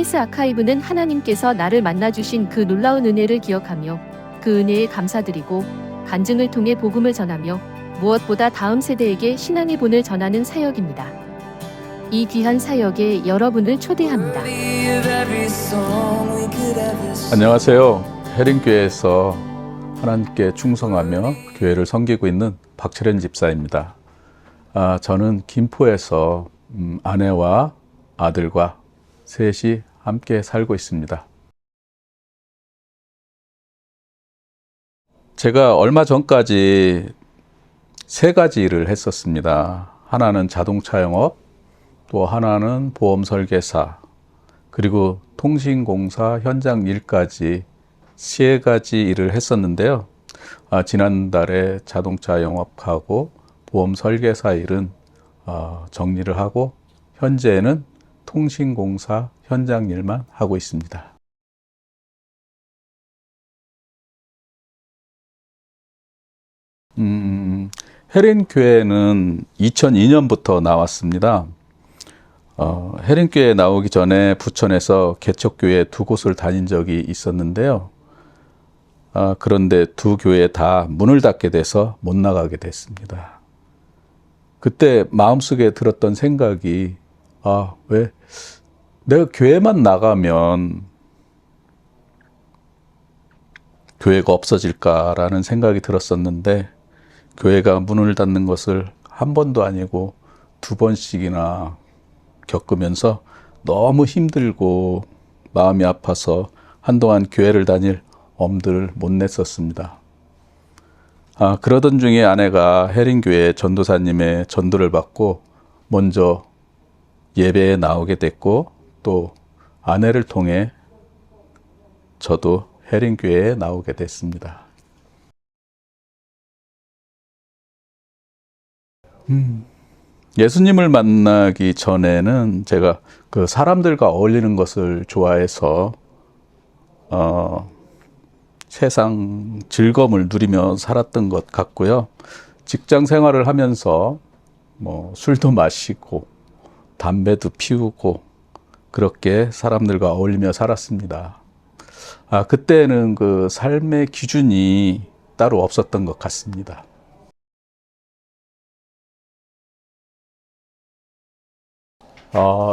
스미스 아카이브는 하나님께서 나를 만나주신 그 놀라운 은혜를 기억하며 그 은혜에 감사드리고 간증을 통해 복음을 전하며 무엇보다 다음 세대에게 신앙의 본을 전하는 사역입니다. 이 귀한 사역에 여러분을 초대합니다. 안녕하세요. 해림교회에서 하나님께 충성하며 교회를 섬기고 있는 박철현 집사입니다. 저는 김포에서 아내와 아들과 셋이 함께 살고 있습니다. 제가 얼마 전까지 3가지 일을 했었습니다. 하나는 자동차 영업, 또 하나는 보험 설계사, 그리고 통신공사 현장 일까지 3가지 일을 했었는데요. 지난달에 자동차 영업하고 보험 설계사 일은 정리를 하고 현재는 통신공사 현장 일만 하고 있습니다. 해림교회는 2002년부터 나왔습니다. 해림교회 나오기 전에 부천에서 개척교회 2곳을 다닌 적이 있었는데요. 그런데 2 교회 다 문을 닫게 돼서 못 나가게 됐습니다. 그때 마음속에 들었던 생각이 왜 내가 교회만 나가면 교회가 없어질까라는 생각이 들었었는데 교회가 문을 닫는 것을 한 번도 아니고 2번씩이나 겪으면서 너무 힘들고 마음이 아파서 한동안 교회를 다닐 엄두를 못 냈었습니다. 그러던 중에 아내가 해림교회 전도사님의 전도를 받고 먼저 예배에 나오게 됐고 또 아내를 통해 저도 해림교회에 나오게 됐습니다. 예수님을 만나기 전에는 제가 그 사람들과 어울리는 것을 좋아해서 세상 즐거움을 누리며 살았던 것 같고요. 직장 생활을 하면서 술도 마시고 담배도 피우고 그렇게 사람들과 어울리며 살았습니다. 그때는 그 삶의 기준이 따로 없었던 것 같습니다.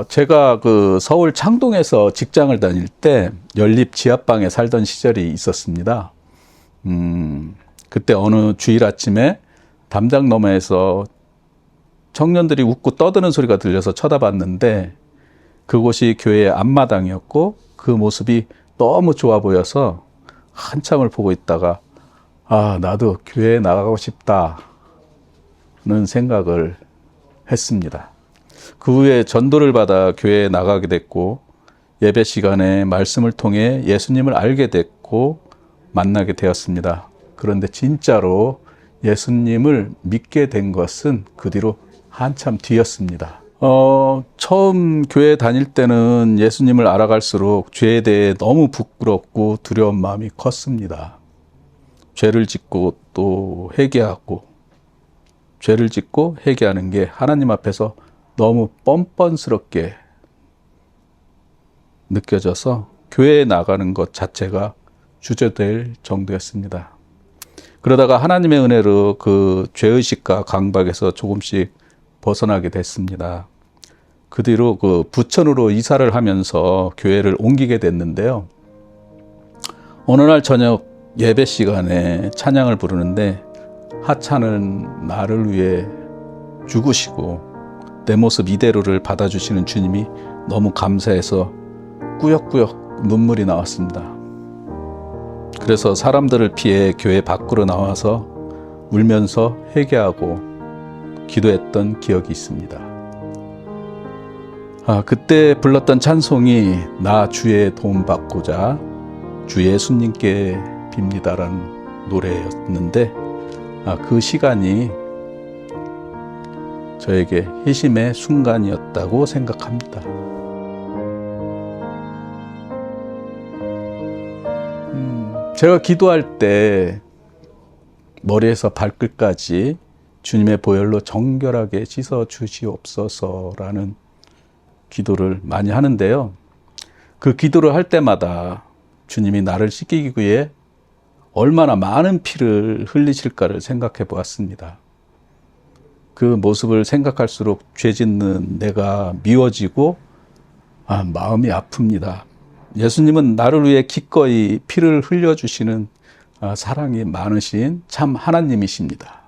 제가 그 서울 창동에서 직장을 다닐 때 연립 지하방에 살던 시절이 있었습니다. 그때 어느 주일 아침에 담장 너머에서 청년들이 웃고 떠드는 소리가 들려서 쳐다봤는데 그곳이 교회의 앞마당이었고 그 모습이 너무 좋아 보여서 한참을 보고 있다가 나도 교회에 나가고 싶다는 생각을 했습니다. 그 후에 전도를 받아 교회에 나가게 됐고 예배 시간에 말씀을 통해 예수님을 알게 됐고 만나게 되었습니다. 그런데 진짜로 예수님을 믿게 된 것은 그 뒤로 한참 뒤였습니다. 처음 교회 다닐 때는 예수님을 알아갈수록 죄에 대해 너무 부끄럽고 두려운 마음이 컸습니다. 죄를 짓고 또 회개하고 죄를 짓고 회개하는 게 하나님 앞에서 너무 뻔뻔스럽게 느껴져서 교회에 나가는 것 자체가 주저될 정도였습니다. 그러다가 하나님의 은혜로 그 죄의식과 강박에서 조금씩 벗어나게 됐습니다. 그 뒤로 그 부천으로 이사를 하면서 교회를 옮기게 됐는데요. 어느 날 저녁 예배 시간에 찬양을 부르는데 하찮은 나를 위해 죽으시고 내 모습 이대로를 받아주시는 주님이 너무 감사해서 꾸역꾸역 눈물이 나왔습니다. 그래서 사람들을 피해 교회 밖으로 나와서 울면서 회개하고 기도했던 기억이 있습니다. 그때 불렀던 찬송이 나 주의 도움 받고자 주 예수님께 빕니다라는 노래였는데 그 시간이 저에게 회심의 순간이었다고 생각합니다. 제가 기도할 때 머리에서 발끝까지 주님의 보혈로 정결하게 씻어 주시옵소서라는 기도를 많이 하는데요. 그 기도를 할 때마다 주님이 나를 씻기기 위해 얼마나 많은 피를 흘리실까를 생각해 보았습니다. 그 모습을 생각할수록 죄 짓는 내가 미워지고 마음이 아픕니다. 예수님은 나를 위해 기꺼이 피를 흘려주시는 사랑이 많으신 참 하나님이십니다.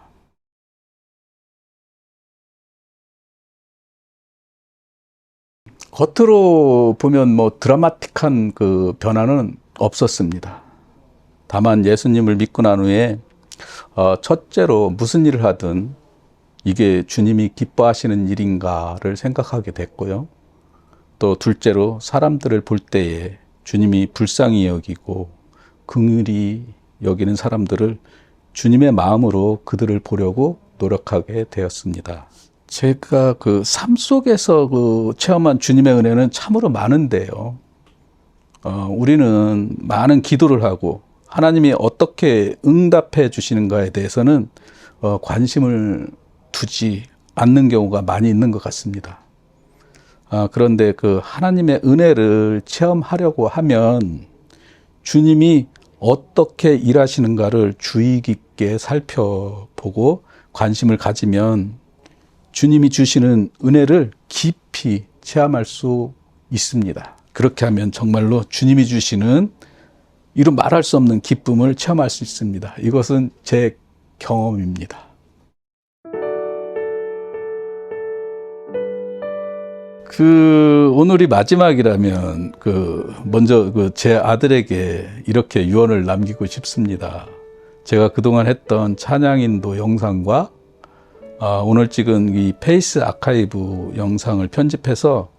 겉으로 보면 뭐 드라마틱한 그 변화는 없었습니다. 다만 예수님을 믿고 난 후에 첫째로 무슨 일을 하든 이게 주님이 기뻐하시는 일인가를 생각하게 됐고요. 또 둘째로 사람들을 볼 때에 주님이 불쌍히 여기고 긍휼히 여기는 사람들을 주님의 마음으로 그들을 보려고 노력하게 되었습니다. 제가 그 삶 속에서 그 체험한 주님의 은혜는 참으로 많은데요. 우리는 많은 기도를 하고 하나님이 어떻게 응답해 주시는가에 대해서는 관심을 두지 않는 경우가 많이 있는 것 같습니다. 그런데 그 하나님의 은혜를 체험하려고 하면 주님이 어떻게 일하시는가를 주의 깊게 살펴보고 관심을 가지면 주님이 주시는 은혜를 깊이 체험할 수 있습니다. 그렇게 하면 정말로 주님이 주시는 이루 말할 수 없는 기쁨을 체험할 수 있습니다. 이것은 제 경험입니다. 오늘이 마지막이라면 먼저 제 아들에게 이렇게 유언을 남기고 싶습니다. 제가 그동안 했던 찬양인도 영상과 오늘 찍은 이 페이스 아카이브 영상을 편집해서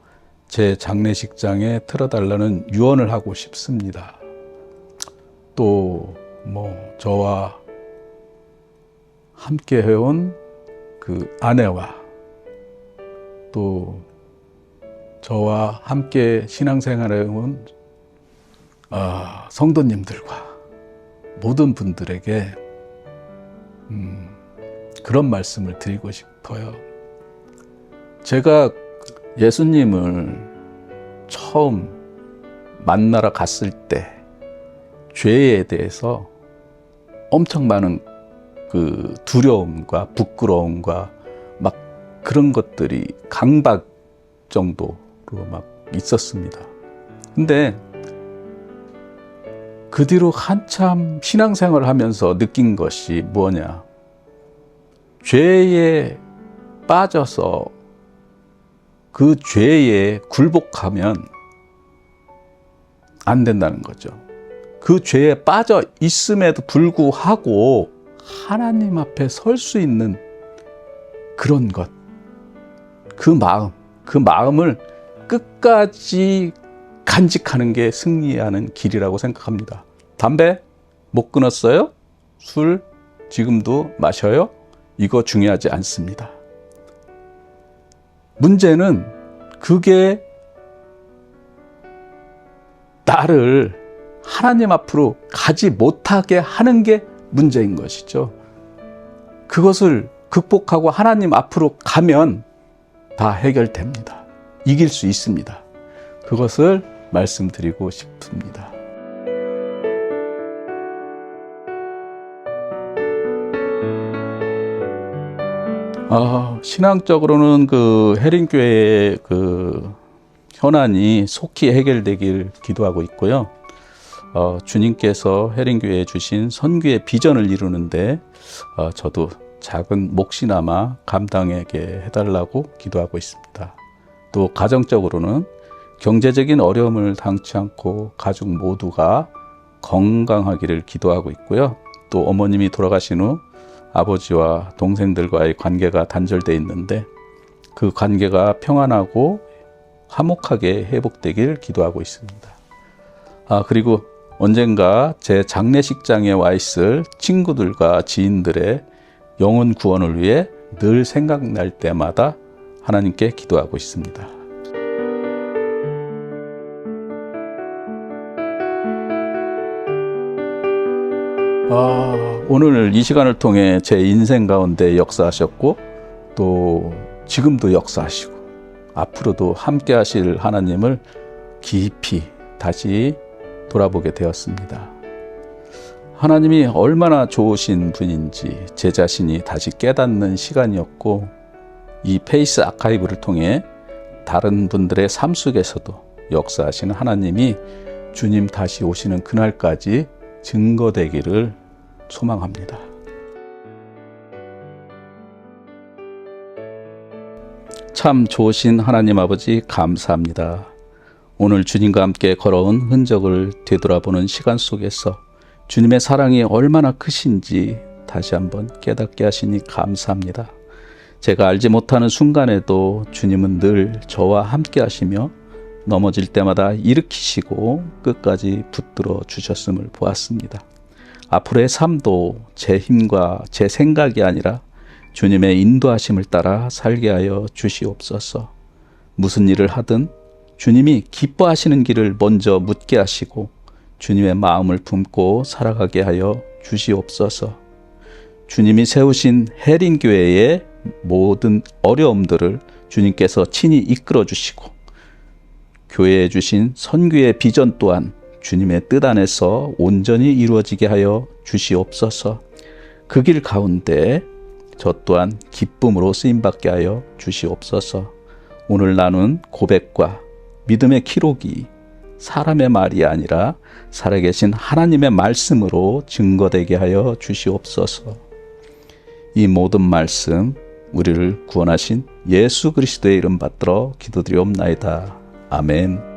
제 장례식장에 틀어달라는 유언을 하고 싶습니다. 또 저와 함께 해온 그 아내와 또 저와 함께 신앙생활해 온 성도님들과 모든 분들에게 그런 말씀을 드리고 싶어요. 제가 예수님을 처음 만나러 갔을 때 죄에 대해서 엄청 많은 그 두려움과 부끄러움과 막 그런 것들이 강박 정도로 막 있었습니다. 근데 그 뒤로 한참 신앙생활을 하면서 느낀 것이 뭐냐? 죄에 빠져서 그 죄에 굴복하면 안 된다는 거죠. 그 죄에 빠져 있음에도 불구하고 하나님 앞에 설 수 있는 그런 것, 그 마음을 끝까지 간직하는 게 승리하는 길이라고 생각합니다. 담배 못 끊었어요? 술 지금도 마셔요? 이거 중요하지 않습니다. 문제는 그게 나를 하나님 앞으로 가지 못하게 하는 게 문제인 것이죠. 그것을 극복하고 하나님 앞으로 가면 다 해결됩니다. 이길 수 있습니다. 그것을 말씀드리고 싶습니다. 신앙적으로는 그 해림교회의 그 현안이 속히 해결되길 기도하고 있고요. 주님께서 해림교회에 주신 선교의 비전을 이루는데 저도 작은 몫이나마 감당하게 해달라고 기도하고 있습니다. 또 가정적으로는 경제적인 어려움을 당치 않고 가족 모두가 건강하기를 기도하고 있고요. 또 어머님이 돌아가신 후 아버지와 동생들과의 관계가 단절되어 있는데 그 관계가 평안하고 화목하게 회복되길 기도하고 있습니다. 그리고 언젠가 제 장례식장에 와 있을 친구들과 지인들의 영혼 구원을 위해 늘 생각날 때마다 하나님께 기도하고 있습니다. 오늘 이 시간을 통해 제 인생 가운데 역사하셨고 또 지금도 역사하시고 앞으로도 함께 하실 하나님을 깊이 다시 돌아보게 되었습니다. 하나님이 얼마나 좋으신 분인지 제 자신이 다시 깨닫는 시간이었고, 이 페이스 아카이브를 통해 다른 분들의 삶 속에서도 역사하시는 하나님이 주님 다시 오시는 그날까지 증거되기를 소망합니다. 참 좋으신 하나님 아버지, 감사합니다. 오늘 주님과 함께 걸어온 흔적을 되돌아보는 시간 속에서 주님의 사랑이 얼마나 크신지 다시 한번 깨닫게 하시니 감사합니다. 제가 알지 못하는 순간에도 주님은 늘 저와 함께 하시며 넘어질 때마다 일으키시고 끝까지 붙들어 주셨음을 보았습니다. 앞으로의 삶도 제 힘과 제 생각이 아니라 주님의 인도하심을 따라 살게 하여 주시옵소서. 무슨 일을 하든 주님이 기뻐하시는 길을 먼저 묻게 하시고 주님의 마음을 품고 살아가게 하여 주시옵소서. 주님이 세우신 해린교회의 모든 어려움들을 주님께서 친히 이끌어 주시고 교회에 주신 선교의 비전 또한 주님의 뜻 안에서 온전히 이루어지게 하여 주시옵소서. 그 길 가운데 저 또한 기쁨으로 쓰임받게 하여 주시옵소서. 오늘 나눈 고백과 믿음의 기록이 사람의 말이 아니라 살아계신 하나님의 말씀으로 증거되게 하여 주시옵소서. 이 모든 말씀 우리를 구원하신 예수 그리스도의 이름 받들어 기도드리옵나이다. 아멘.